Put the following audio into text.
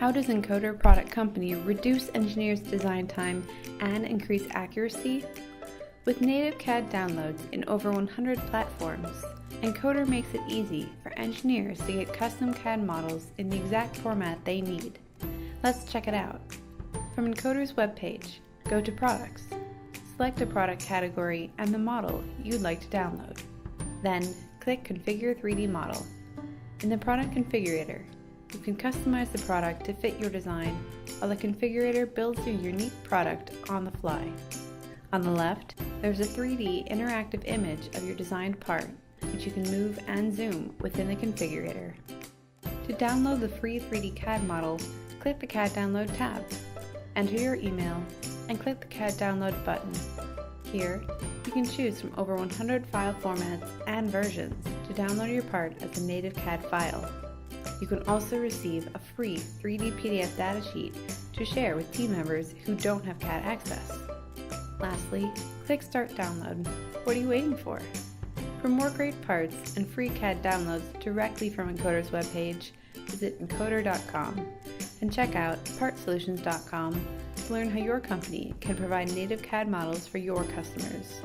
How does Encoder Product Company reduce engineers' design time and increase accuracy? With native CAD downloads in over 100 platforms, Encoder makes it easy for engineers to get custom CAD models in the exact format they need. Let's check it out. From Encoder's webpage, go to Products, select a product category and the model you'd like to download. Then, click Configure 3D Model. In the Product Configurator, you can customize the product to fit your design, while the configurator builds your unique product on the fly. On the left, there's a 3D interactive image of your designed part, which you can move and zoom within the configurator. To download the free 3D CAD model, click the CAD Download tab. Enter your email and click the CAD Download button. Here, you can choose from over 100 file formats and versions to download your part as a native CAD file. You can also receive a free 3D PDF datasheet to share with team members who don't have CAD access. Lastly, click Start Download. What are you waiting for? For more great parts and free CAD downloads directly from Encoder's webpage, visit Encoder.com and check out PartSolutions.com to learn how your company can provide native CAD models for your customers.